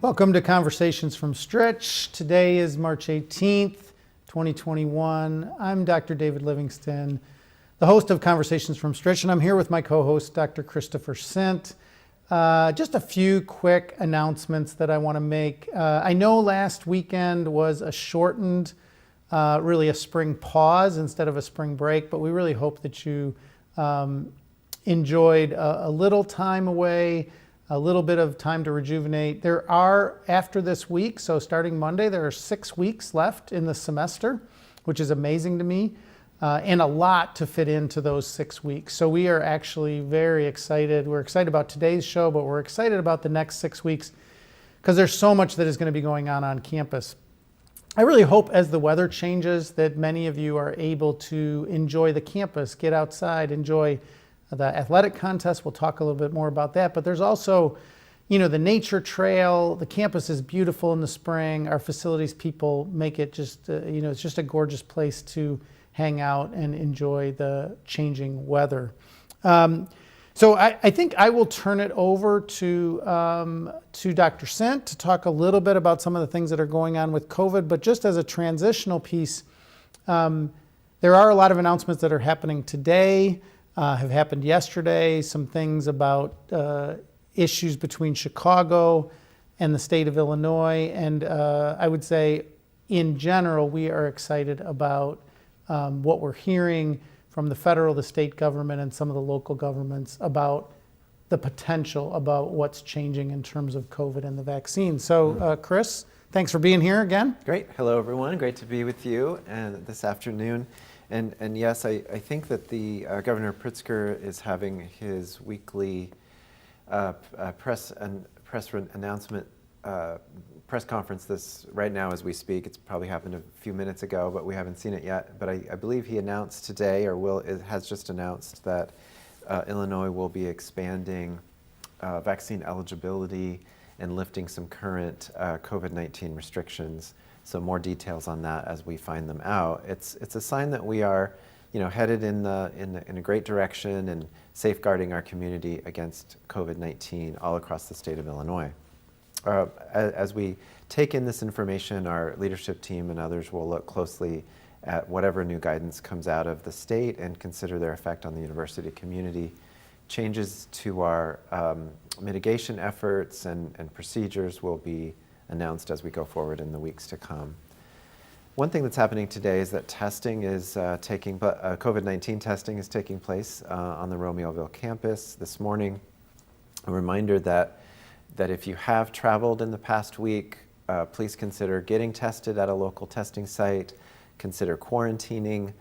Welcome to Conversations from Stritch. Today is March 18th, 2021. I'm Dr. David Livingston, the host of Conversations from Stritch, and I'm here with my co-host, Dr. Christopher Sint. Just a few quick announcements that I want to make. I know last weekend was a shortened, really a spring pause instead of a spring break, but we really hope that you enjoyed a little time away, a little bit of time to rejuvenate. There are, after this week, so starting Monday, there are 6 weeks left in the semester, which is amazing to me, and a lot to fit into those 6 weeks. So we are actually very excited. We're excited about today's show, but we're excited about the next 6 weeks because there's so much that is going to be going on campus. I really hope as the weather changes that many of you are able to enjoy the campus, get outside, enjoy the athletic contest. We'll talk a little bit more about that, but there's also, the nature trail. The campus is beautiful in the spring. Our facilities people make it just, it's just a gorgeous place to hang out and enjoy the changing weather. So I think I will turn it over to Dr. Sint to talk a little bit about some of the things that are going on with COVID, but just as a transitional piece, there are a lot of announcements that are happening today. Have happened yesterday, some things about issues between Chicago and the state of Illinois. And I would say, in general, we are excited about what we're hearing from the federal, the state government, and some of the local governments about the potential about what's changing in terms of COVID and the vaccine. So, Chris, thanks for being here again. Great. Hello, everyone. Great to be with you this afternoon. And yes, I think that the Governor Pritzker is having his weekly press conference right now as we speak. It's probably happened a few minutes ago, but we haven't seen it yet. But I believe he announced today, has just announced that Illinois will be expanding vaccine eligibility and lifting some current COVID-19 restrictions. So more details on that as we find them out. It's a sign that we are, headed in a great direction and safeguarding our community against COVID-19 all across the state of Illinois. As we take in this information, our leadership team and others will look closely at whatever new guidance comes out of the state and consider their effect on the university community. Changes to our mitigation efforts and procedures will be announced as we go forward in the weeks to come. One thing that's happening today is that testing is COVID-19 testing is taking place on the Romeoville campus this morning. A reminder that if you have traveled in the past week, please consider getting tested at a local testing site, consider quarantining,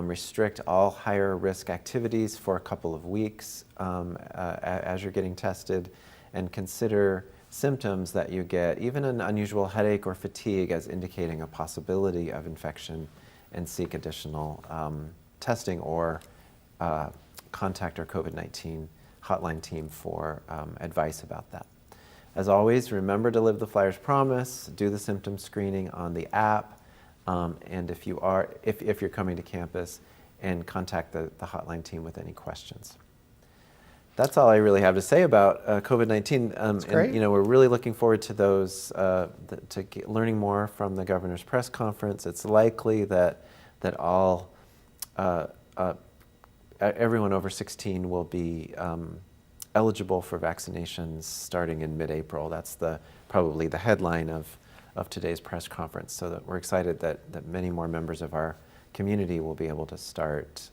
restrict all higher risk activities for a couple of weeks as you're getting tested, and consider symptoms that you get, even an unusual headache or fatigue, as indicating a possibility of infection, and seek additional testing or contact our COVID-19 hotline team for advice about that. As always, remember to live the flyer's promise, do the symptom screening on the app, and if you're coming to campus, and contact the hotline team with any questions. That's all I really have to say about COVID-19. That's great. And, we're really looking forward to those, learning more from the governor's press conference. It's likely that everyone over 16 will be eligible for vaccinations starting in mid-April. That's probably the headline of today's press conference. So that we're excited that many more members of our community will be able to start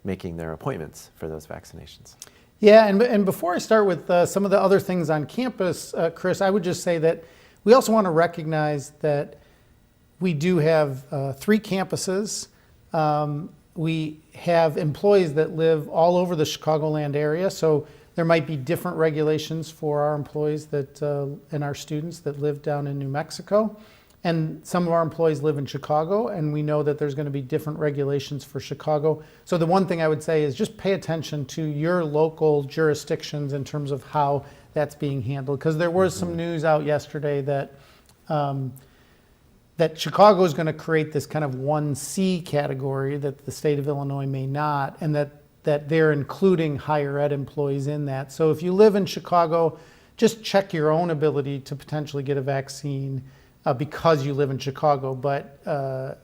making their appointments for those vaccinations. Yeah, and before I start with some of the other things on campus, Chris, I would just say that we also want to recognize that we do have 3 campuses. We have employees that live all over the Chicagoland area, so there might be different regulations for our employees and our students that live down in New Mexico. And some of our employees live in Chicago, and we know that there's going to be different regulations for Chicago. So the one thing I would say is just pay attention to your local jurisdictions in terms of how that's being handled. Because there was some news out yesterday that Chicago is going to create this kind of 1C category that the state of Illinois may not, and that they're including higher ed employees in that. So if you live in Chicago, just check your own ability to potentially get a vaccine because you live in Chicago. But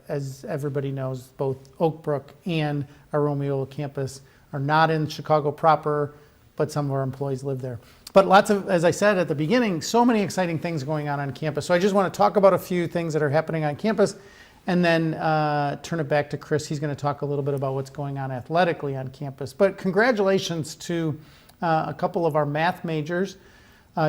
as everybody knows, both Oak Brook and our Romeo campus are not in Chicago proper, but some of our employees live there. But lots of, as I said at the beginning, so many exciting things going on campus. So I just want to talk about a few things that are happening on campus and then turn it back to Chris. He's going to talk a little bit about what's going on athletically on campus. But congratulations to a couple of our math majors.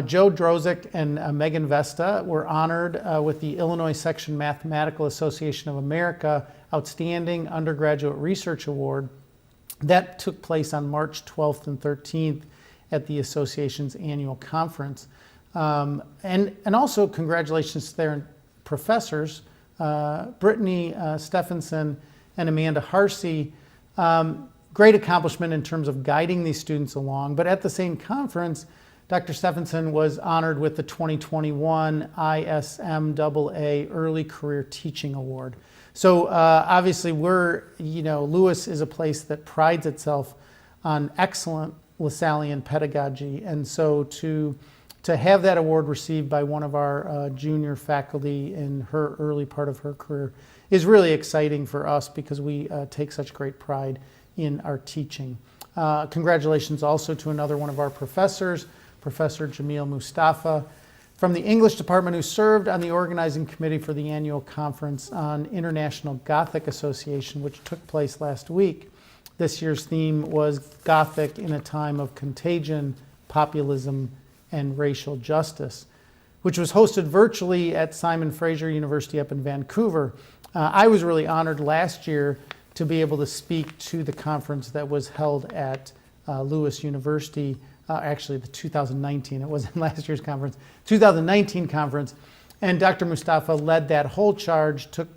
Joe Drozik and Megan Vesta were honored with the Illinois Section Mathematical Association of America Outstanding Undergraduate Research Award. That took place on March 12th and 13th at the association's annual conference. And also congratulations to their professors, Brittany Stephenson and Amanda Harsey. Great accomplishment in terms of guiding these students along. But at the same conference, Dr. Stephenson was honored with the 2021 ISMAA Early Career Teaching Award. So obviously Lewis is a place that prides itself on excellent Lasallian pedagogy. And so to have that award received by one of our junior faculty in her early part of her career is really exciting for us because we take such great pride in our teaching. Congratulations also to another one of our professors, Professor Jamil Mustafa from the English department, who served on the organizing committee for the annual conference on International Gothic Association, which took place last week. This year's theme was Gothic in a Time of Contagion, Populism, and Racial Justice, which was hosted virtually at Simon Fraser University up in Vancouver. I was really honored last year to be able to speak to the conference that was held at Lewis University, actually the 2019, it wasn't last year's conference, 2019 conference. And Dr. Mustafa led that whole charge, took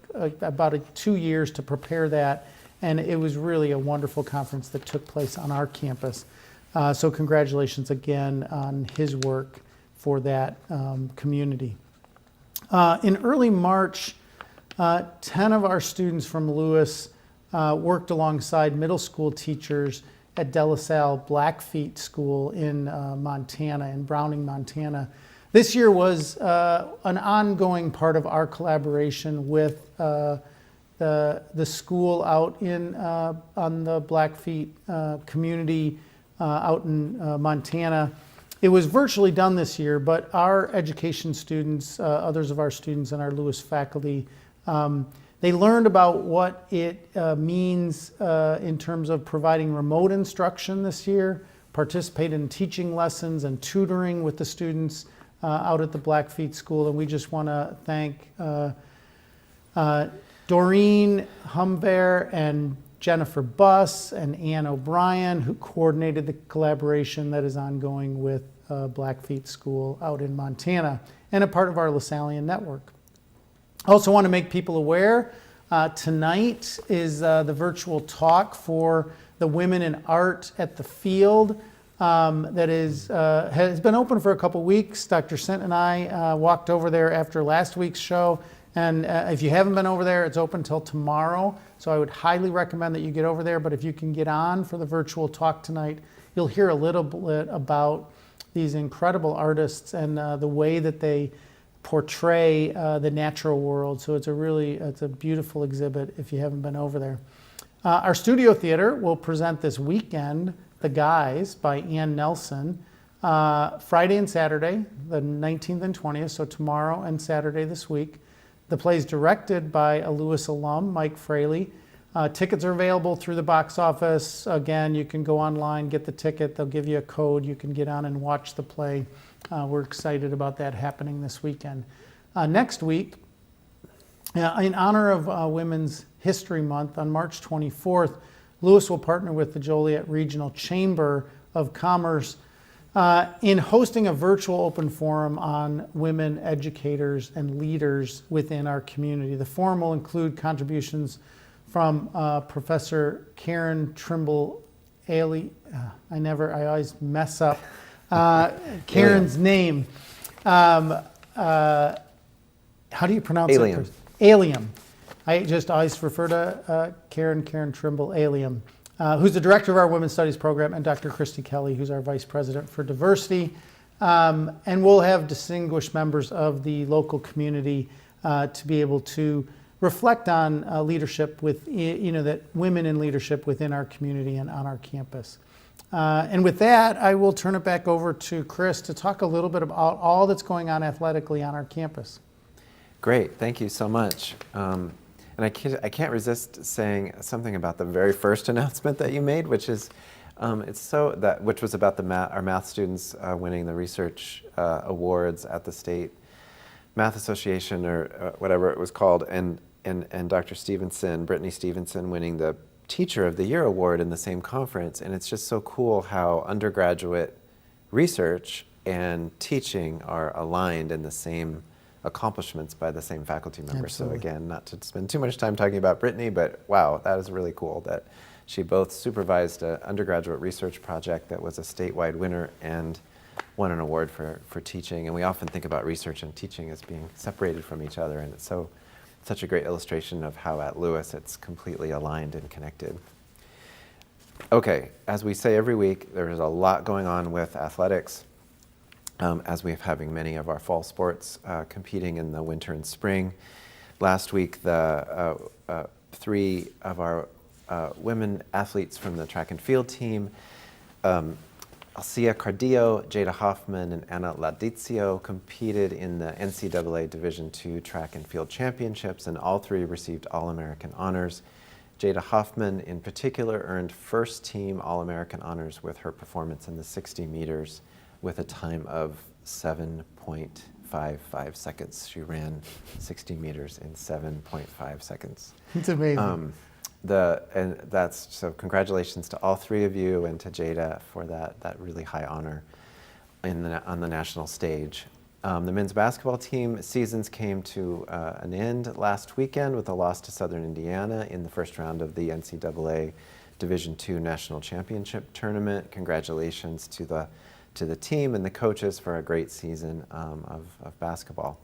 about 2 years to prepare that. And it was really a wonderful conference that took place on our campus. So congratulations again on his work for that community. In early March, 10 of our students from Lewis worked alongside middle school teachers at De La Salle Blackfeet School in Montana, in Browning, Montana. This year was an ongoing part of our collaboration with the school out in on the Blackfeet community out in Montana. It was virtually done this year, but our education students, others of our students and our Lewis faculty, they learned about what it means in terms of providing remote instruction this year, participated in teaching lessons and tutoring with the students out at the Blackfeet School. And we just want to thank Doreen Humber and Jennifer Buss and Ann O'Brien, who coordinated the collaboration that is ongoing with Blackfeet School out in Montana and a part of our Lasallian network. I also want to make people aware, tonight is the virtual talk for the Women in Art at the Field that has been open for a couple weeks. Dr. Sint and I walked over there after last week's show. And if you haven't been over there, it's open till tomorrow. So I would highly recommend that you get over there. But if you can get on for the virtual talk tonight, you'll hear a little bit about these incredible artists and the way that they portray the natural world. So it's a beautiful exhibit if you haven't been over there. Our studio theater will present this weekend, The Guys by Ann Nelson, Friday and Saturday, the 19th and 20th, so tomorrow and Saturday this week. The play is directed by a Lewis alum, Mike Fraley. Tickets are available through the box office. Again, you can go online, get the ticket. They'll give you a code. You can get on and watch the play. We're excited about that happening this weekend. Next week, in honor of Women's History Month, on March 24th, Lewis will partner with the Joliet Regional Chamber of Commerce in hosting a virtual open forum on women educators and leaders within our community. The forum will include contributions from Professor Karen Trimble Ailey. I always mess up Karen's name. How do you pronounce Alium. it? Alium. I just always refer to Karen Trimble Alium, who's the director of our Women's Studies program, and Dr. Christy Kelly, who's our vice president for diversity. And we'll have distinguished members of the local community to be able to reflect on leadership with, that women in leadership within our community and on our campus. And with that, I will turn it back over to Chris to talk a little bit about all that's going on athletically on our campus. Great, thank you so much. And I can't resist saying something about the very first announcement that you made, which is which was about our math students winning the research awards at the State Math Association or whatever it was called, and Dr. Brittany Stevenson winning the Teacher of the Year award in the same conference. And it's just so cool how undergraduate research and teaching are aligned in the same accomplishments by the same faculty members. Absolutely. So again, not to spend too much time talking about Brittany, but wow, that is really cool that she both supervised an undergraduate research project that was a statewide winner and won an award for teaching. And we often think about research and teaching as being separated from each other, and it's such a great illustration of how at Lewis it's completely aligned and connected. Okay, as we say every week, there's a lot going on with athletics, as we have having many of our fall sports competing in the winter and spring. Last week, the three of our women athletes from the track and field team, Alcia Cardillo, Jada Hoffman, and Anna Ladizio competed in the NCAA Division II Track and Field Championships, and all three received All-American honors. Jada Hoffman, in particular, earned first team All-American honors with her performance in the 60 meters with a time of 7.55 seconds. She ran 60 meters in 7.5 seconds. It's amazing. And that's so congratulations to all three of you and to Jada for that really high honor on the national stage. The men's basketball team seasons came to an end last weekend with a loss to Southern Indiana in the first round of the NCAA Division II National Championship Tournament. Congratulations to the team and the coaches for a great season of basketball.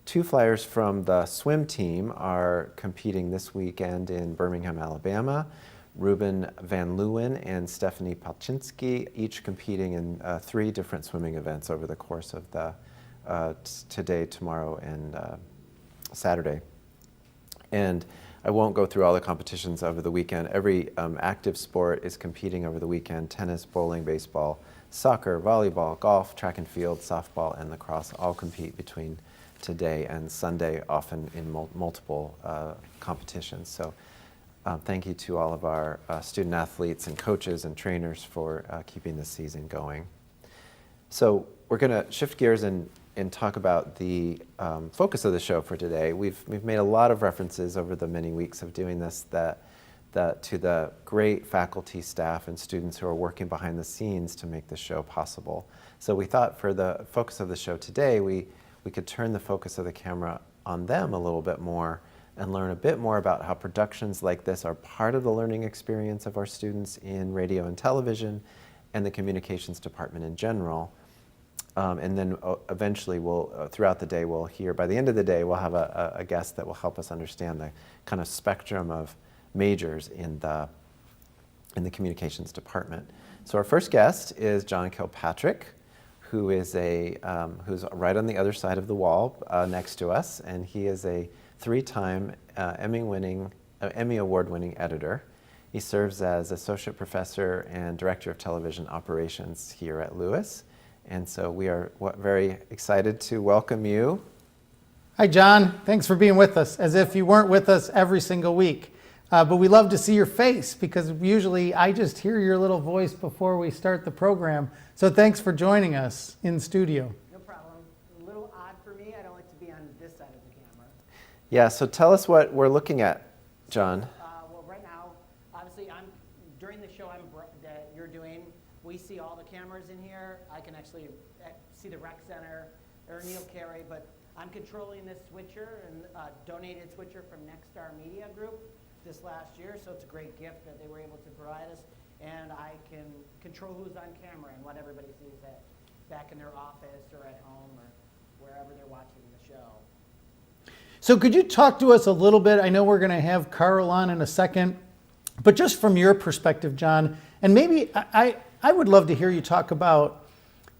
Two Flyers from the swim team are competing this weekend in Birmingham, Alabama. Ruben Van Leeuwen and Stephanie Palczynski, each competing in 3 different swimming events over the course of the today, tomorrow, and Saturday. And I won't go through all the competitions over the weekend. Every active sport is competing over the weekend: tennis, bowling, baseball, soccer, volleyball, golf, track and field, softball, and lacrosse all compete between today and Sunday, often in multiple competitions. So thank you to all of our student athletes and coaches and trainers for keeping this season going. So we're going to shift gears and talk about the focus of the show for today. We've made a lot of references over the many weeks of doing this to the great faculty, staff, and students who are working behind the scenes to make the show possible. So we thought for the focus of the show today, we could turn the focus of the camera on them a little bit more and learn a bit more about how productions like this are part of the learning experience of our students in radio and television and the communications department in general. And then eventually throughout the day, by the end of the day, we'll have a guest that will help us understand the kind of spectrum of majors in the communications department. So our first guest is John Kilpatrick, who is who's right on the other side of the wall next to us, and he is a 3-time Emmy award-winning editor. He serves as associate professor and director of television operations here at Lewis, and so we are very excited to welcome you. Hi, John. Thanks for being with us, as if you weren't with us every single week. But we love to see your face because usually I just hear your little voice before we start the program. So thanks for joining us in studio. No problem. A little odd for me. I don't like to be on this side of the camera. Yeah, so tell us what we're looking at, John. Well, right now, obviously, during the show that you're doing, we see all the cameras in here. I can actually see the rec center or Neil Carey, but I'm controlling this switcher and donated switcher from Nexstar Media Group this last year, so it's a great gift that they were able to provide us, and I can control who's on camera and what everybody sees back in their office or at home or wherever they're watching the show. So could you talk to us a little bit? I know we're going to have Carl on in a second, but just from your perspective, John, and maybe I would love to hear you talk about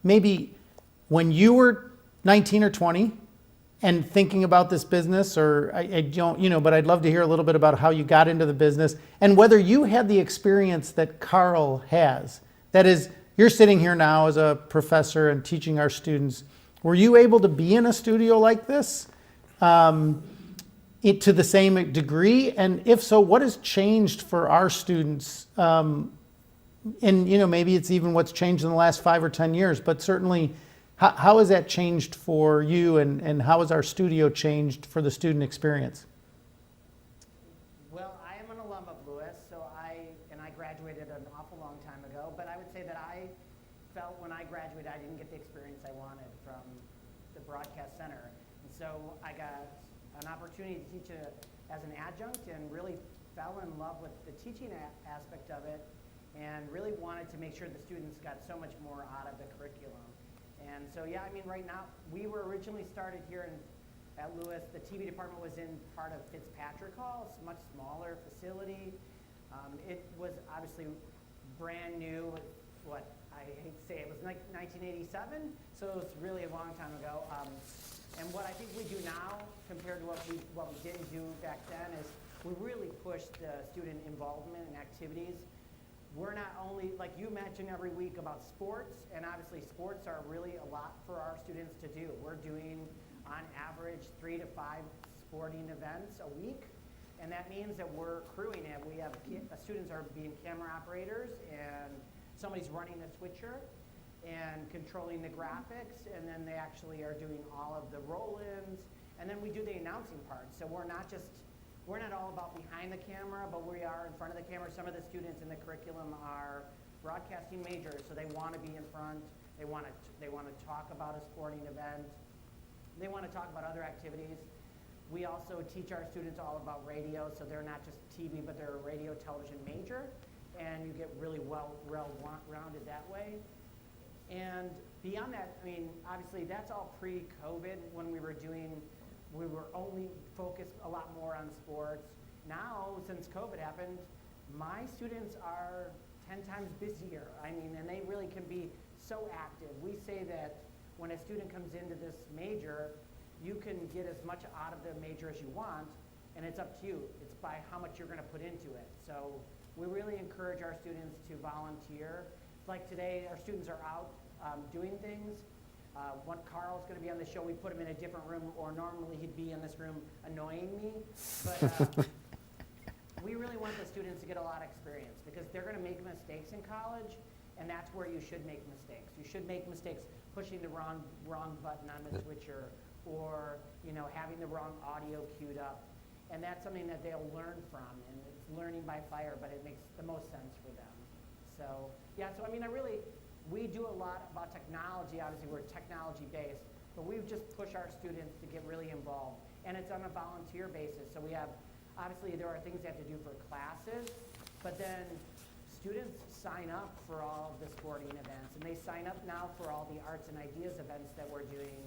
maybe when you were 19 or 20 and thinking about this business, or I don't, but I'd love to hear a little bit about how you got into the business and whether you had the experience that Carl has. That is, you're sitting here now as a professor and teaching our students. Were you able to be in a studio like this to the same degree? And if so, what has changed for our students? And maybe it's even what's changed in the last 5 or 10 years, but certainly, how has that changed for you, and how has our studio changed for the student experience? Well, I am an alum of Lewis, so I graduated an awful long time ago, but I would say that I felt when I graduated I didn't get the experience I wanted from the broadcast center. And so I got an opportunity to teach as an adjunct and really fell in love with the teaching aspect of it, and really wanted to make sure the students got so much more out of the curriculum. And so, yeah, I mean, right now, we were originally started here at Lewis. The TV department was in part of Fitzpatrick Hall. It's a much smaller facility. It was obviously brand new. I hate to say it was like 1987, so it was really a long time ago. And what I think we do now, compared to what we didn't do back then, is we really push the student involvement and activities. We're not only, like you mentioned every week about sports, and obviously sports are really a lot for our students to do. We're doing, on average, 3 to 5 sporting events a week, and that means that we're crewing it. We have students are being camera operators, and somebody's running the switcher and controlling the graphics, and then they actually are doing all of the roll-ins, and then we do the announcing part. So we're not all about behind the camera, but we are in front of the camera. Some of the students in the curriculum are broadcasting majors, so they want to be in front. They want to talk about a sporting event. They want to talk about other activities. We also teach our students all about radio, so they're not just TV, but they're a radio television major, and you get really well-rounded that way. And beyond that, I mean, obviously that's all pre-COVID when we were only focused a lot more on sports. Now, since COVID happened, my students are 10 times busier. I mean, and they really can be so active. We say that when a student comes into this major, you can get as much out of the major as you want, and it's up to you. It's by how much you're going to put into it. So we really encourage our students to volunteer. Like today, our students are out doing things. When Carl's going to be on the show, we put him in a different room, or normally he'd be in this room annoying me. But we really want the students to get a lot of experience, because they're going to make mistakes in college, and that's where you should make mistakes. You should make mistakes pushing the wrong button on the switcher, or having the wrong audio queued up. And that's something that they'll learn from, and it's learning by fire, but it makes the most sense for them. So, yeah, so I mean, we do a lot about technology. Obviously, we're technology-based, but we just push our students to get really involved. And it's on a volunteer basis. So we have, obviously, there are things they have to do for classes, but then students sign up for all of the sporting events, and they sign up now for all the arts and ideas events that we're doing,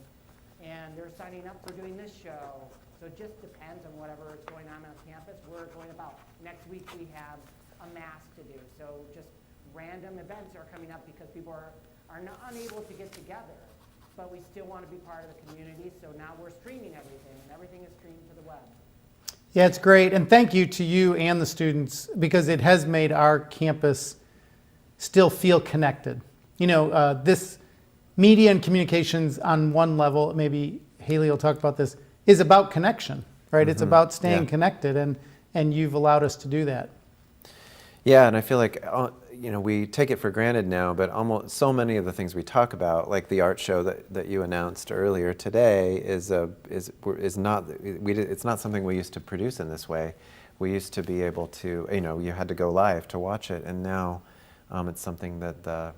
and they're signing up for doing this show. So it just depends on whatever is going on campus. We're going about. Next week we have a mass to do. So just random events are coming up because people are not unable to get together, but we still want to be part of the community. So now we're streaming everything, and everything is streamed to the web. Yeah, it's great. And thank you to you and the students, because it has made our campus still feel connected. This media and communications on one level, maybe Hayley will talk about this, is about connection, right? Mm-hmm. It's about staying connected, and you've allowed us to do that. Yeah, and I feel like we take it for granted now, but almost so many of the things we talk about, like the art show that you announced earlier today, it's not something we used to produce in this way. We used to be able to, you had to go live to watch it, and now it's something that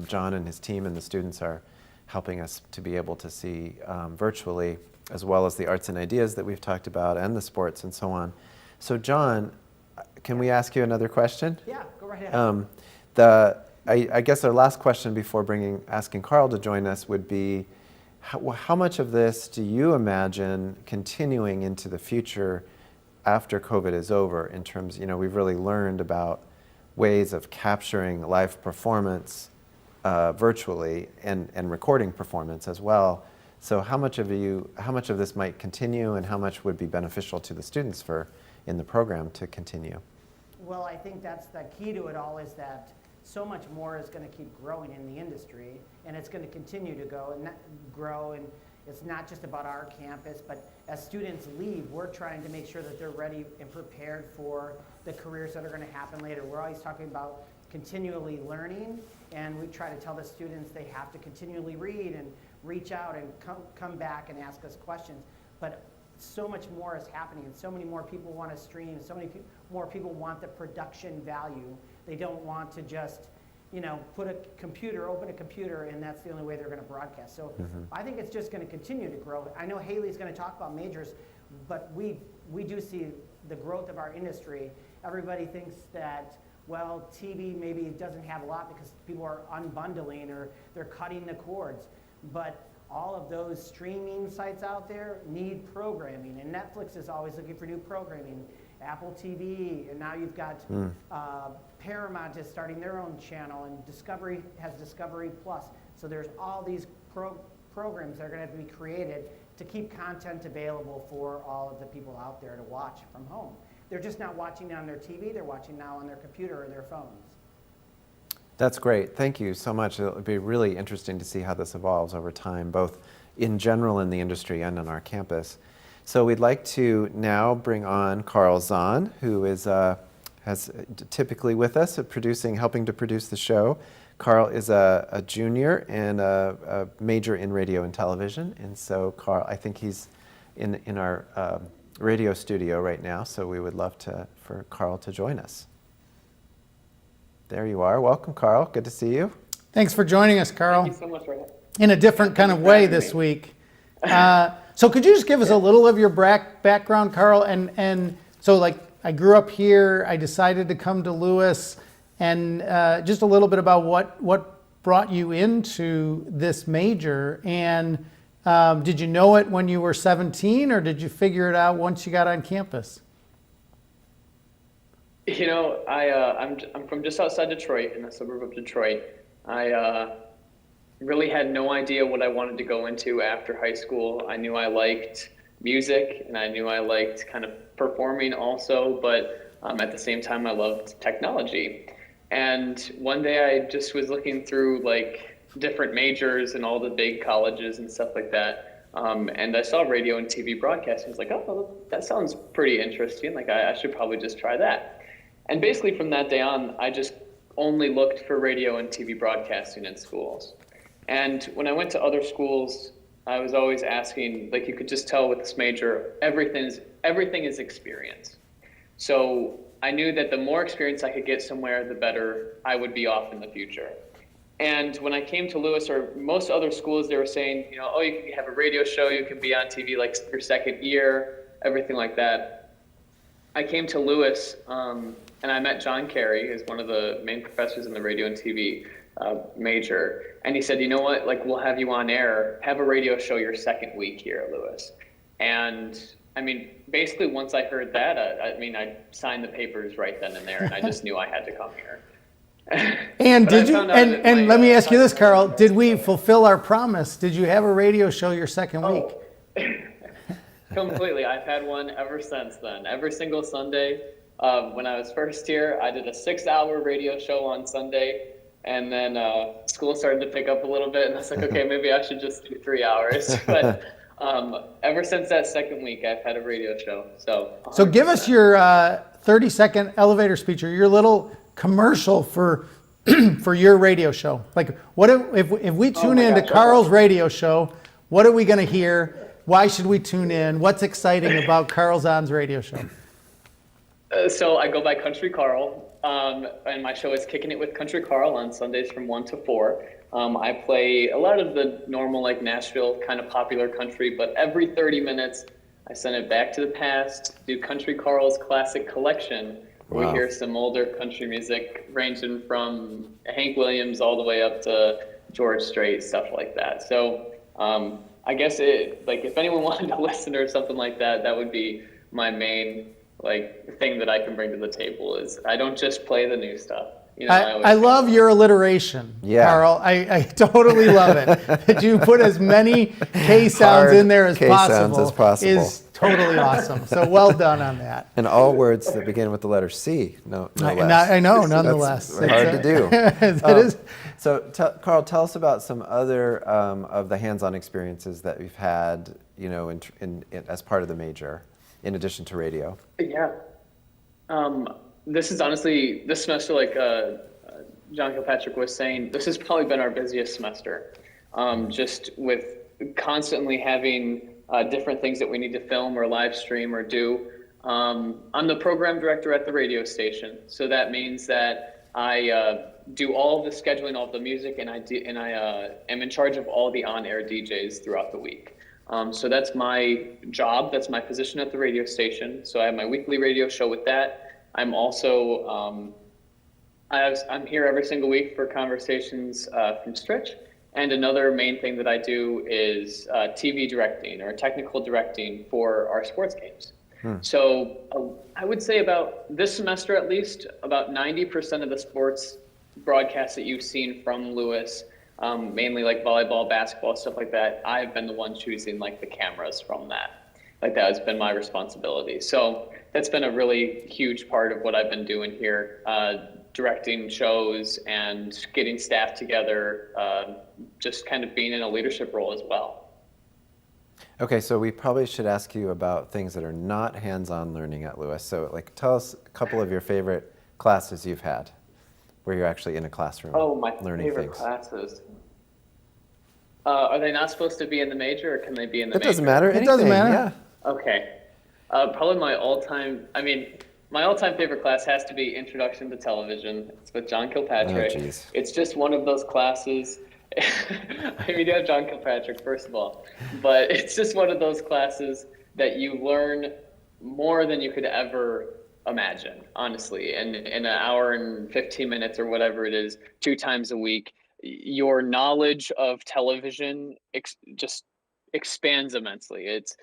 John and his team and the students are helping us to be able to see virtually, as well as the arts and ideas that we've talked about, and the sports and so on. So John, can we ask you another question? Yeah, go right ahead. I guess our last question before asking Carl to join us would be, how much of this do you imagine continuing into the future after COVID is over, in terms, we've really learned about ways of capturing live performance virtually and recording performance as well. So how much of this might continue, and how much would be beneficial to the students in the program to continue? Well, I think that's the key to it all, is that so much more is going to keep growing in the industry, and it's going to continue to grow. And it's not just about our campus, but as students leave, we're trying to make sure that they're ready and prepared for the careers that are going to happen later. We're always talking about continually learning, and we try to tell the students they have to continually read and reach out and come back and ask us questions. But so much more is happening, and so many more people want to stream, so many more people want the production value. They don't want to just, open a computer, and that's the only way they're going to broadcast. So I think it's just going to continue to grow. I know Hayley's going to talk about majors, but we do see the growth of our industry. Everybody thinks that, well, TV maybe doesn't have a lot because people are unbundling or they're cutting the cords. But all of those streaming sites out there need programming, and Netflix is always looking for new programming. Apple TV, and now you've got Paramount is starting their own channel, and Discovery has Discovery Plus. So there's all these programs that are going to have to be created to keep content available for all of the people out there to watch from home. They're just not watching on their TV, they're watching now on their computer or their phones. That's great. Thank you so much. It'll be really interesting to see how this evolves over time, both in general in the industry and on our campus. So we'd like to now bring on Carl Zahn, who is typically with us at helping to produce the show. Carl is a junior and a major in radio and television, and so Carl, I think he's in our radio studio right now. So we would love for Carl to join us. There you are. Welcome, Carl. Good to see you. Thanks for joining us, Carl. Thank you so much for that. In a different kind of way this week. So could you just give us a little of your background, Carl? And so, like, I grew up here. I decided to come to Lewis, and just a little bit about what brought you into this major. And did you know it when you were 17, or did you figure it out once you got on campus? I'm from just outside Detroit, in a suburb of Detroit. I really had no idea what I wanted to go into after high school. I knew I liked music, and I knew I liked kind of performing also, but at the same time I loved technology. And one day I just was looking through like different majors and all the big colleges and stuff like that. And I saw radio and TV broadcasting. I was like, oh, well, that sounds pretty interesting. Like I should probably just try that. And basically from that day on, I just only looked for radio and TV broadcasting in schools. And when I went to other schools, I was always asking, like you could just tell with this major, everything is experience. So I knew that the more experience I could get somewhere, the better I would be off in the future. And when I came to Lewis, or most other schools, they were saying, oh, you can have a radio show, you can be on TV like your second year, everything like that. I came to Lewis, and I met John Carey, who's one of the main professors in the radio and TV major. And he said, you know what, like we'll have you on air, have a radio show your second week here at Lewis. And I mean, basically once I heard that, I signed the papers right then and there, and I just knew I had to come here. And did you, and let me ask you this, Carl, did we fulfill our promise? Did you have a radio show your second week? Completely. I've had one ever since then. Every single Sunday. When I was first here, I did a 6-hour radio show on Sunday, and then school started to pick up a little bit, and I was like, okay, maybe I should just do 3 hours. But ever since that second week, I've had a radio show. So give us your 30-second elevator speech, or your little commercial for for your radio show. Like, what if we tune in to Carl's radio show? What are we going to hear? Why should we tune in? What's exciting about Carl Zahn's radio show? So I go by Country Carl, and my show is Kicking It with Country Carl on Sundays from 1 to 4. I play a lot of the normal, like Nashville kind of popular country, but every 30 minutes I send it back to the past, do Country Carl's classic collection. Wow. We hear some older country music ranging from Hank Williams all the way up to George Strait, stuff like that. So I guess if anyone wanted to listen or something like that, that would be my main thing that I can bring to the table. Is I don't just play the new stuff. I love your alliteration, Yeah. Carl. I totally love it. That you put as many K sounds in there as K sounds as possible. is totally awesome. So well done on that. And all words that begin with the letter C, no less. I know, nonetheless. That's hard to do. It is. So, Carl, tell us about some other of the hands-on experiences that we've had, in as part of the major, in addition to radio. Yeah. This is honestly, this semester, like John Kilpatrick was saying, this has probably been our busiest semester. Just with constantly having different things that we need to film or live stream or do. I'm the program director at the radio station, so that means that I do all of the scheduling, all of the music, and I am in charge of all the on-air DJs throughout the week. So that's my job. That's my position at the radio station. So I have my weekly radio show with that. I'm also I'm here every single week for conversations from Stritch. And another main thing that I do is TV directing or technical directing for our sports games. So I would say about this semester, at least, about 90% of the sports broadcasts that you've seen from Lewis, mainly like volleyball, basketball, stuff like that, I've been the one choosing like the cameras from that. Like that has been my responsibility. So that's been a really huge part of what I've been doing here, directing shows and getting staff together, just kind of being in a leadership role as well. Okay, so we probably should ask you about things that are not hands-on learning at Lewis. So, like, tell us a couple of your favorite classes you've had, where you're actually in a classroom learning favorite things. Classes. Are they not supposed to be in the major, or can they be in the major? It doesn't matter. It doesn't matter. Yeah. Okay. Probably my all-time favorite class has to be Introduction to Television. It's with John Kilpatrick. Oh, geez. It's just one of those classes. I mean, you have John Kilpatrick, first of all, but it's just one of those classes that you learn more than you could ever imagine, honestly. And in an hour and 15 minutes or whatever it is, 2 times a week, your knowledge of television just expands immensely. It's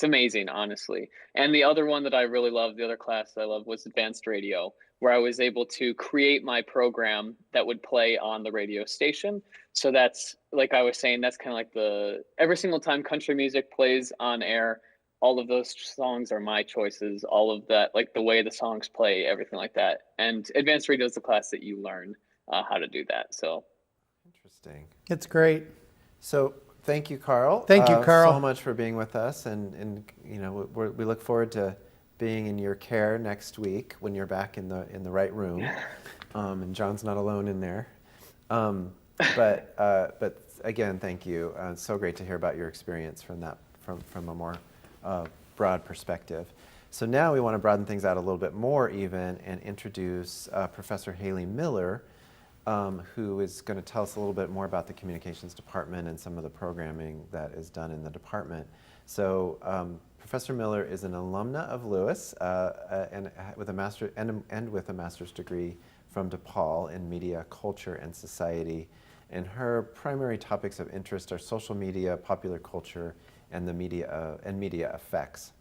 amazing, honestly. And the other one that I really loved, the other class that I loved, was Advanced Radio, where I was able to create my program that would play on the radio station. So that's, like I was saying, that's kind of like every single time country music plays on air, all of those songs are my choices, all of that, like the way the songs play, everything like that. And Advanced Radio is the class that you learn how to do that. So Interesting. It's great. So, thank you, Carl. Thank you, Carl. So much for being with us, and we look forward to being in your care next week when you're back in the right room, and John's not alone in there. But again, thank you. It's so great to hear about your experience from a more broad perspective. So now we want to broaden things out a little bit more even and introduce Professor Hayley Miller, who is going to tell us a little bit more about the communications department and some of the programming that is done in the department. So Professor Miller is an alumna of Lewis and with a master's degree from DePaul in media, culture, and society. And her primary topics of interest are social media, popular culture, and the media effects.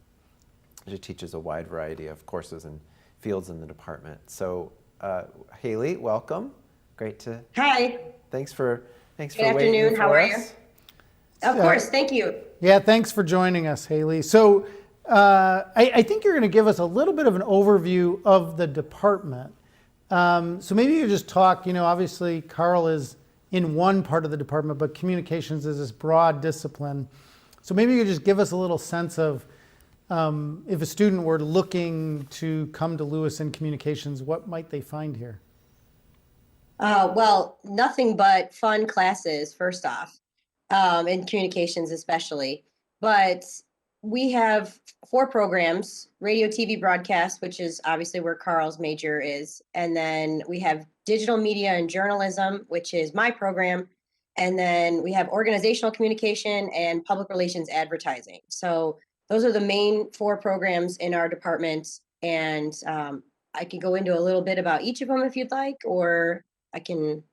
She teaches a wide variety of courses and fields in the department. So Hayley, welcome. Great to. Hi. Thanks for Good waiting afternoon. for How are us. you? Of course. Thank you. Yeah, thanks for joining us, Hayley. So I think you're going to give us a little bit of an overview of the department. So maybe you just talk, obviously Carl is in one part of the department, but communications is this broad discipline. So maybe you could just give us a little sense of if a student were looking to come to Lewis in communications, what might they find here? Well, nothing but fun classes, first off, in communications especially. But we have 4 programs: radio, TV, broadcast, which is obviously where Carl's major is. And then we have digital media and journalism, which is my program. And then we have organizational communication and public relations advertising. So those are the main 4 programs in our department. And I can go into a little bit about each of them if you'd like, or I can.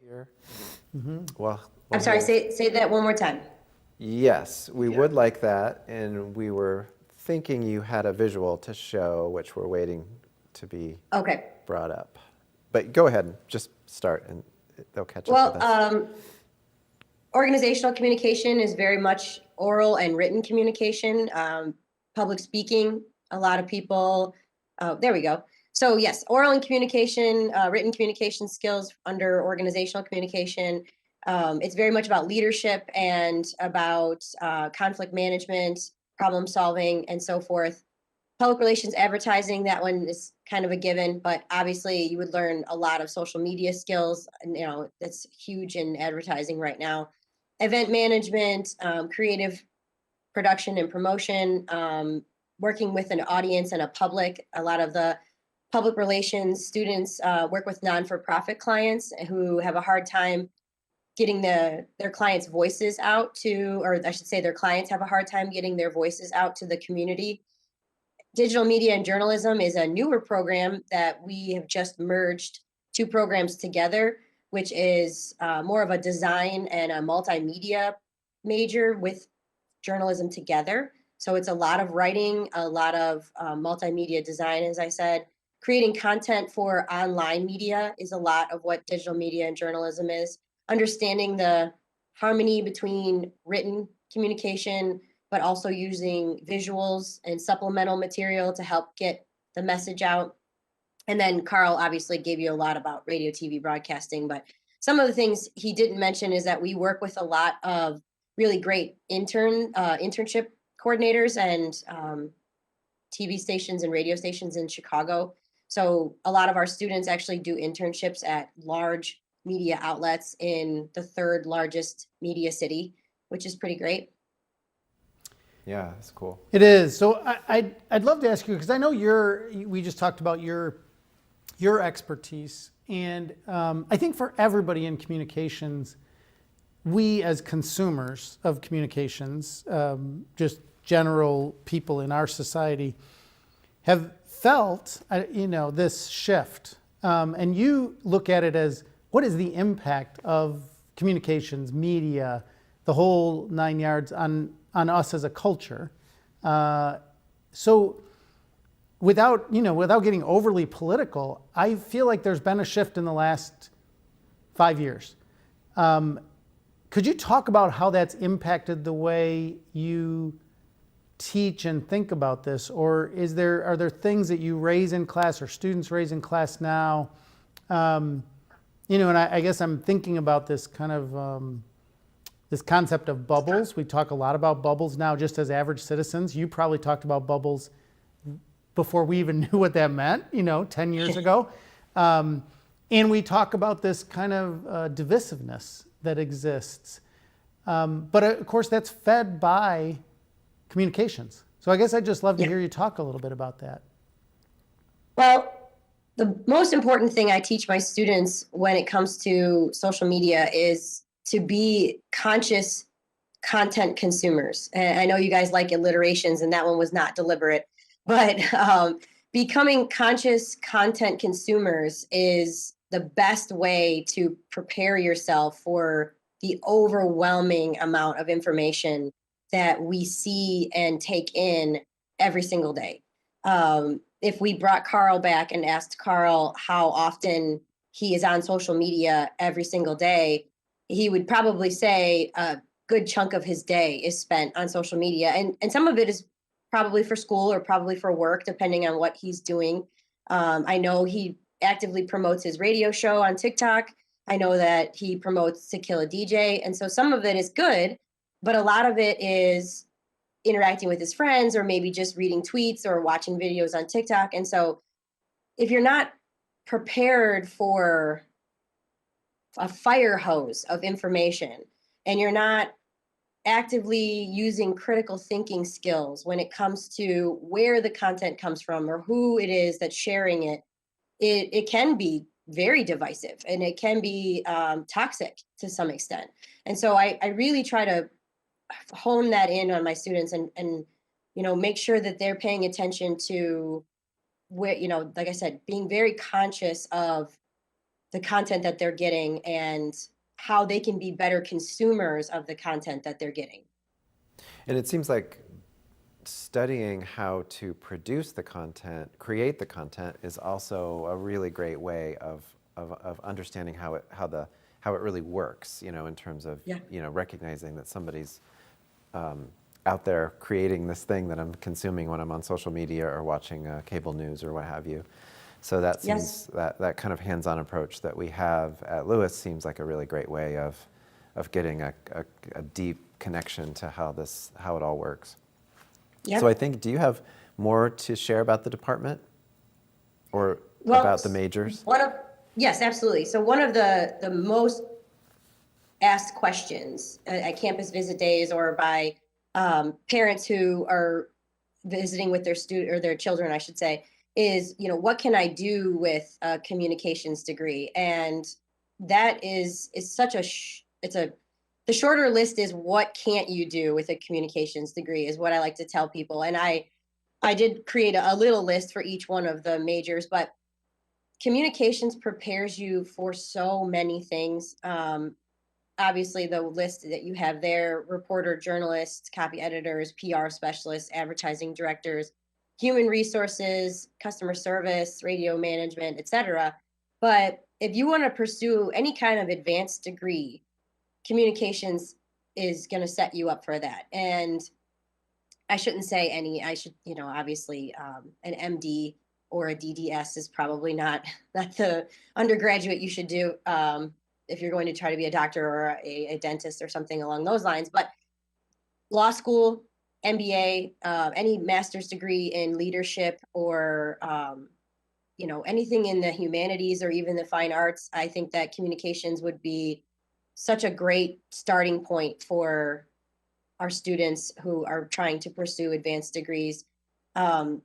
Here. Mm-hmm. Well, I'm sorry, say that one more time. Yes, we would like that, and we were thinking you had a visual to show, which we're waiting to be Okay. brought up. But go ahead and just start, and they'll catch up Well, with us. organizational communication is very much oral and written communication. Public speaking, a lot of people, there we go. So yes, oral and communication, written communication skills under organizational communication. It's very much about leadership and about conflict management, problem solving, and so forth. Public relations advertising, that one is kind of a given, but obviously you would learn a lot of social media skills, and that's huge in advertising right now. Event management, creative production and promotion, working with an audience and a public. A lot of the public relations students work with non-for-profit clients who have a hard time getting their clients' voices out to, or I should say their clients have a hard time getting their voices out to the community. Digital media and journalism is a newer program that we have just merged two programs together, which is more of a design and a multimedia major with journalism together. So it's a lot of writing, a lot of multimedia design, as I said. Creating content for online media is a lot of what digital media and journalism is. Understanding the harmony between written communication, but also using visuals and supplemental material to help get the message out. And then Carl obviously gave you a lot about radio, TV broadcasting, but some of the things he didn't mention is that we work with a lot of really great internship coordinators and TV stations and radio stations in Chicago. So a lot of our students actually do internships at large media outlets in the third largest media city, which is pretty great. Yeah, that's cool. It is. So I'd love to ask you, because I know we just talked about your expertise, and I think for everybody in communications, we as consumers of communications, just general people in our society, have felt this shift. And you look at it as, what is the impact of communications, media, the whole 9 yards on us as a culture? So without getting overly political, I feel like there's been a shift in the last 5 years. Could you talk about how that's impacted the way you teach and think about this? Or are there things that you raise in class or students raise in class now? And I guess I'm thinking about this kind of this concept of bubbles. We talk a lot about bubbles now just as average citizens. You probably talked about bubbles before we even knew what that meant, 10 years ago. And we talk about this kind of divisiveness that exists. But of course, that's fed by communications. So I guess I'd just love to hear you talk a little bit about that. Well, the most important thing I teach my students when it comes to social media is to be conscious content consumers. And I know you guys like alliterations, and that one was not deliberate, but becoming conscious content consumers is the best way to prepare yourself for the overwhelming amount of information that we see and take in every single day. If we brought Carl back and asked Carl how often he is on social media every single day, he would probably say a good chunk of his day is spent on social media. And some of it is probably for school or probably for work, depending on what he's doing. I know he actively promotes his radio show on TikTok. I know that he promotes To Kill a DJ. And so some of it is good, but a lot of it is interacting with his friends or maybe just reading tweets or watching videos on TikTok. And so if you're not prepared for a fire hose of information and you're not actively using critical thinking skills when it comes to where the content comes from or who it is that's sharing it, it can be very divisive and it can be toxic to some extent. And so I really try to hone that in on my students and make sure that they're paying attention to where, like I said, being very conscious of the content that they're getting and how they can be better consumers of the content that they're getting. And it seems like studying how to produce the content, create the content, is also a really great way of understanding how it really works, in terms of, Yeah. recognizing that somebody's out there creating this thing that I'm consuming when I'm on social media or watching cable news or what have you. So that seems, Yes. that kind of hands-on approach that we have at Lewis seems like a really great way of getting a deep connection to how it all works. Yeah. So I think, do you have more to share about the department or Well, about the majors? Yes, absolutely. So one of the most asked questions at campus visit days or by parents who are visiting with their student or their children, I should say, is, what can I do with a communications degree? And that is such the shorter list is what can't you do with a communications degree is what I like to tell people. And I did create a little list for each one of the majors, but communications prepares you for so many things. Obviously, the list that you have there: reporter, journalists, copy editors, PR specialists, advertising directors, human resources, customer service, radio management, etc. But if you want to pursue any kind of advanced degree, communications is going to set you up for that. And I shouldn't say any. I should, obviously, an MD or a DDS is probably not the undergraduate you should do if you're going to try to be a doctor or a dentist or something along those lines. But law school, MBA, any master's degree in leadership or anything in the humanities or even the fine arts, I think that communications would be such a great starting point for our students who are trying to pursue advanced degrees. Um,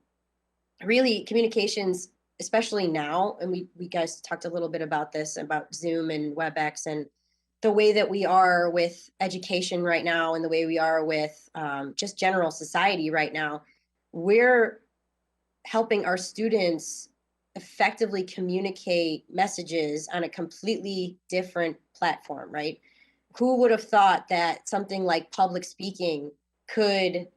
Really, communications, especially now, and we guys talked a little bit about this, about Zoom and WebEx and the way that we are with education right now and the way we are with just general society right now. We're helping our students effectively communicate messages on a completely different platform, right? Who would have thought that something like public speaking could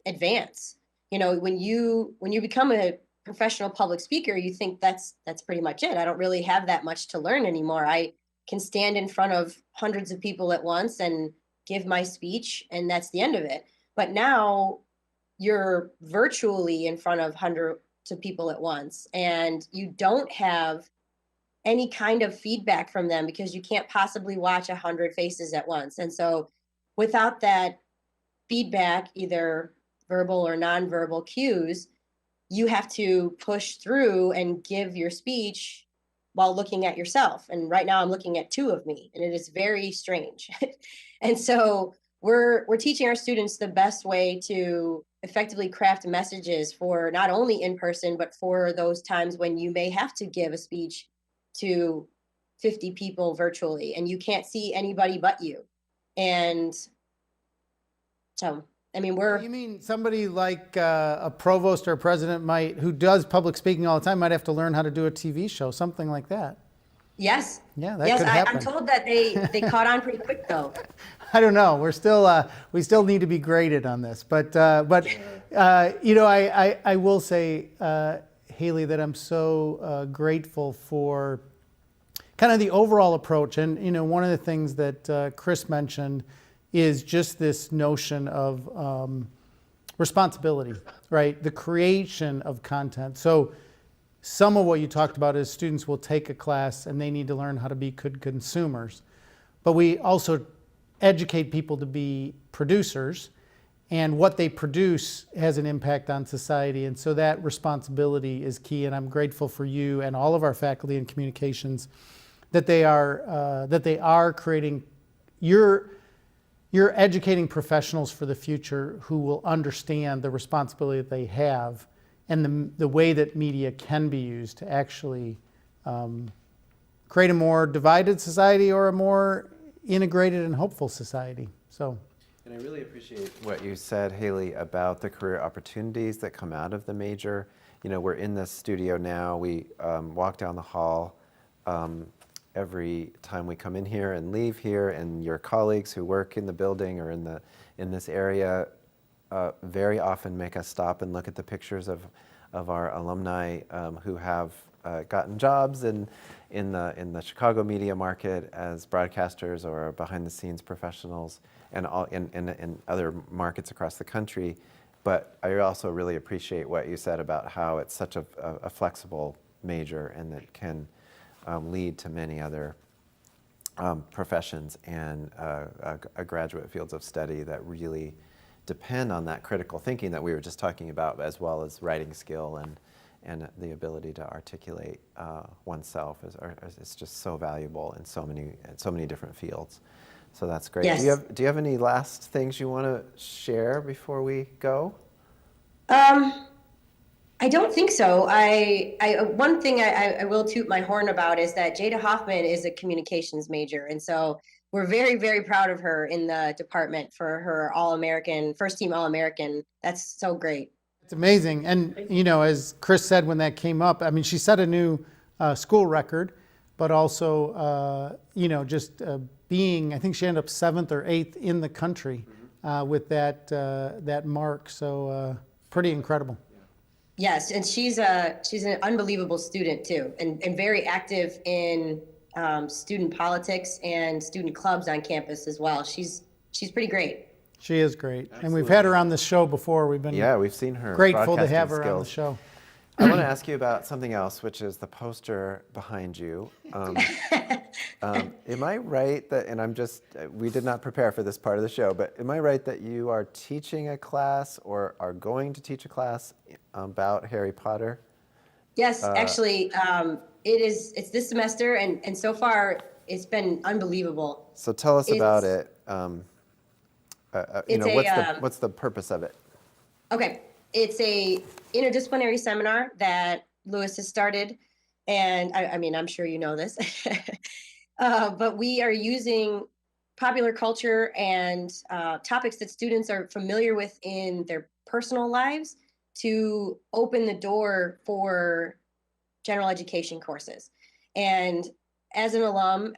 advance? When you become a professional public speaker, you think that's pretty much it. I don't really have that much to learn anymore. I can stand in front of hundreds of people at once and give my speech, and that's the end of it. But now you're virtually in front of hundreds of people at once, and you don't have any kind of feedback from them because you can't possibly watch 100 faces at once. And so without that feedback, either verbal or nonverbal cues, you have to push through and give your speech while looking at yourself. And right now I'm looking at two of me, and it is very strange. And so we're teaching our students the best way to effectively craft messages for not only in person, but for those times when you may have to give a speech to 50 people virtually and you can't see anybody but you. And so, I mean, You mean somebody like a provost or a president who does public speaking all the time, might have to learn how to do a TV show, something like that. yes. Yeah, that Yes, could happen. I'm told that they caught on pretty quick though. I don't know. We still need to be graded on this, but I will say, Hayley, that I'm so grateful for kind of the overall approach. And one of the things that Chris mentioned is just this notion of responsibility, right? The creation of content. So some of what you talked about is students will take a class and they need to learn how to be good consumers. But we also educate people to be producers, and what they produce has an impact on society. And so that responsibility is key. And I'm grateful for you and all of our faculty in communications that they are creating. You're educating professionals for the future who will understand the responsibility that they have and the way that media can be used to actually create a more divided society or a more integrated and hopeful society. So, and I really appreciate what you said, Hayley, about the career opportunities that come out of the major. We're in this studio now. We walk down the hall every time we come in here and leave here, and your colleagues who work in the building or in this area very often make us stop and look at the pictures of our alumni who have gotten jobs in the Chicago media market as broadcasters or behind-the-scenes professionals, and all in other markets across the country. But I also really appreciate what you said about how it's such a flexible major, and that can lead to many other professions and graduate fields of study that really depend on that critical thinking that we were just talking about, as well as writing skill and the ability to articulate oneself is just so valuable in so many different fields. So that's great. Yes. Do you have any last things you want to share before we go? I don't think so. One thing I will toot my horn about is that Jada Hoffman is a communications major, and so we're very, very proud of her in the department for her All-American, first team All-American. That's so great. It's amazing. And, as Chris said when that came up, I mean, she set a new school record, but also, just being, I think she ended up 7th or 8th in the country with that mark. So pretty incredible. Yes, and she's an unbelievable student too, and very active in student politics and student clubs on campus as well. She's pretty great. She is great. Absolutely. And we've had her on the show before. We've been we've seen her grateful to have her on the show. I want to ask you about something else, which is the poster behind you. Am I right that, and we did not prepare for this part of the show, but am I right that you are teaching a class or are going to teach a class about Harry Potter? Yes, actually, it's this semester, and so far it's been unbelievable. So tell us about it. What's the purpose of it? Okay, it's a interdisciplinary seminar that Lewis has started, and I mean, I'm sure you know this, but we are using popular culture and topics that students are familiar with in their personal lives to open the door for general education courses. And as an alum,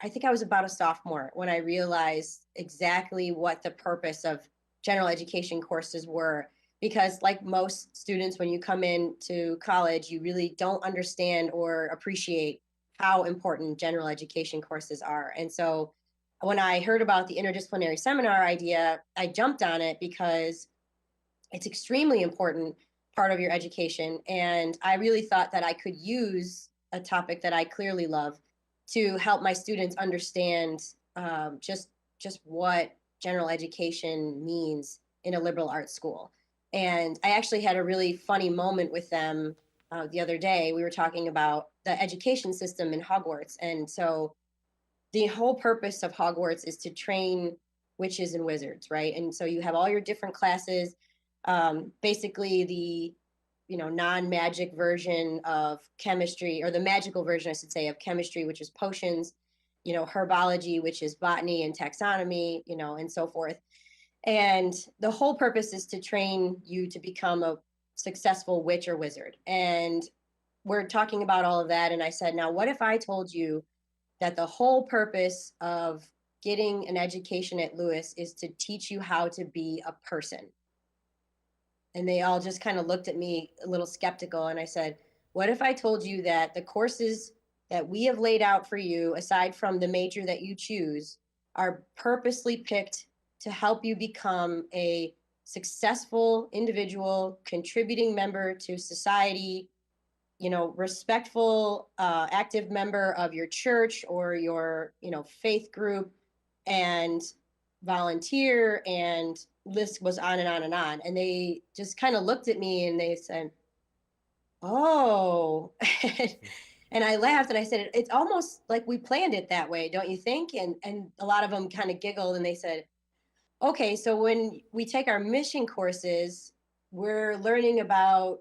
I think I was about a sophomore when I realized exactly what the purpose of general education courses were. Because like most students, when you come into college, you really don't understand or appreciate how important general education courses are. And so when I heard about the interdisciplinary seminar idea, I jumped on it because it's extremely important part of your education. And I really thought that I could use a topic that I clearly love to help my students understand just what general education means in a liberal arts school. And I actually had a really funny moment with them the other day. We were talking about the education system in Hogwarts. And so the whole purpose of Hogwarts is to train witches and wizards, right? And so you have all your different classes, basically the non-magic version of chemistry, or the magical version, I should say, of chemistry, which is potions, herbology, which is botany and taxonomy, and so forth. And the whole purpose is to train you to become a successful witch or wizard. And we're talking about all of that. And I said, now, what if I told you that the whole purpose of getting an education at Lewis is to teach you how to be a person? And they all just kind of looked at me a little skeptical. And I said, what if I told you that the courses that we have laid out for you, aside from the major that you choose, are purposely picked to help you become a successful individual, contributing member to society, respectful, active member of your church or your, faith group, and volunteer, and list was on and on and on. And they just kind of looked at me and they said, oh, and I laughed and I said, it's almost like we planned it that way, don't you think? And a lot of them kind of giggled and they said, okay, so when we take our mission courses, we're learning about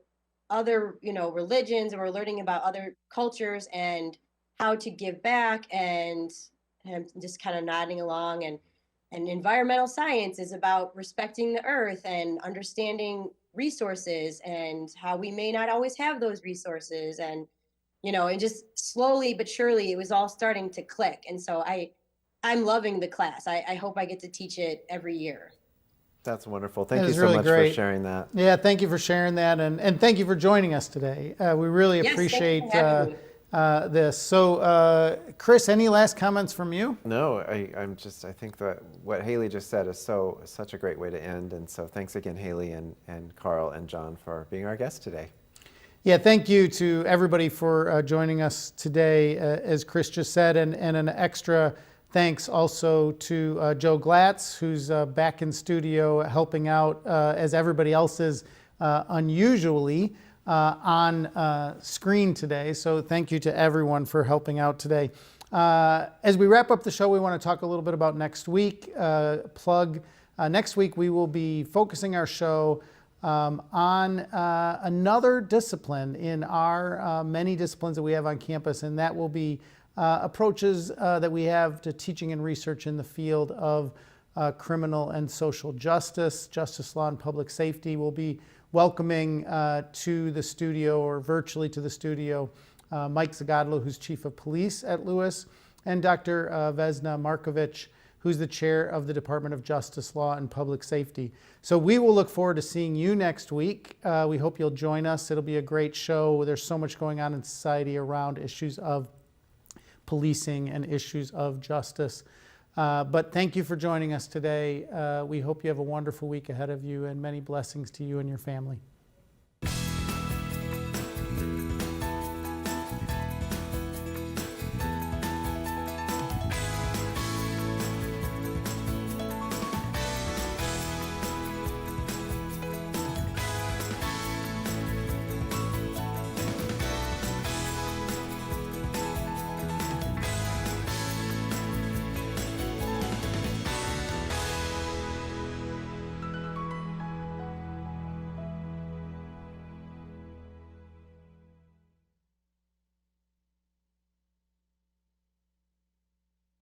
other, religions, and we're learning about other cultures and how to give back. And I'm just kind of nodding along. And environmental science is about respecting the earth and understanding resources and how we may not always have those resources. And, and just slowly but surely, it was all starting to click. And so I'm loving the class. I hope I get to teach it every year. That's wonderful. Thank That you is so really much great. for sharing that. Yeah, thank you for sharing that, and thank you for joining us today. We really Yes, thank you for appreciate having me. this. So, Chris, any last comments from you? No, I think that what Hayley just said is such a great way to end. And so thanks again, Hayley and Carl and John, for being our guests today. Yeah, thank you to everybody for joining us today, as Chris just said, and an extra thanks also to Joe Glatz, who's back in studio helping out, as everybody else is unusually, on screen today. So thank you to everyone for helping out today. As we wrap up the show, we want to talk a little bit about next week. Next week, we will be focusing our show on another discipline in our many disciplines that we have on campus, and that will be approaches that we have to teaching and research in the field of criminal and social justice, justice law, and public safety. We'll be welcoming to the studio, or virtually to the studio, Mike Zagadlo, who's Chief of Police at Lewis, and Dr. Vesna Markovic, who's the chair of the Department of Justice Law and Public Safety. So we will look forward to seeing you next week. We hope you'll join us. It'll be a great show. There's so much going on in society around issues of policing and issues of justice. But thank you for joining us today. We hope you have a wonderful week ahead of you, and many blessings to you and your family.